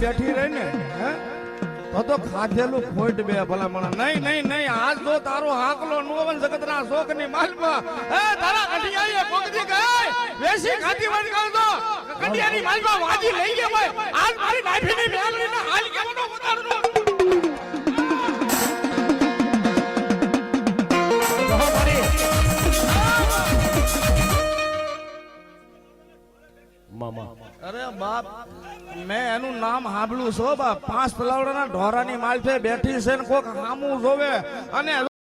બેઠી રહી ને તો ખાધેલું ખોટ બે ભલામણ નહીં નહીં નહીં આજ જો તારો હાકલો નોવન જગતના શોક ની માલમાં તારા કઢિયાએ કોકદી ગઈ વેસી ખાધી વણ કરતો કઢિયાની માલમાં વાજી લઈ ગયા ભાઈ આજ મારી નાભીની મેલડીને હાલ કેમનો ઉતારનો મામા અરે બાપ મેં એનું નામ સાંભળ્યું છો બાપ 5 પલાવડાના ઢોરાની માલફે બેઠી છે ને કોક હામું જોવે અને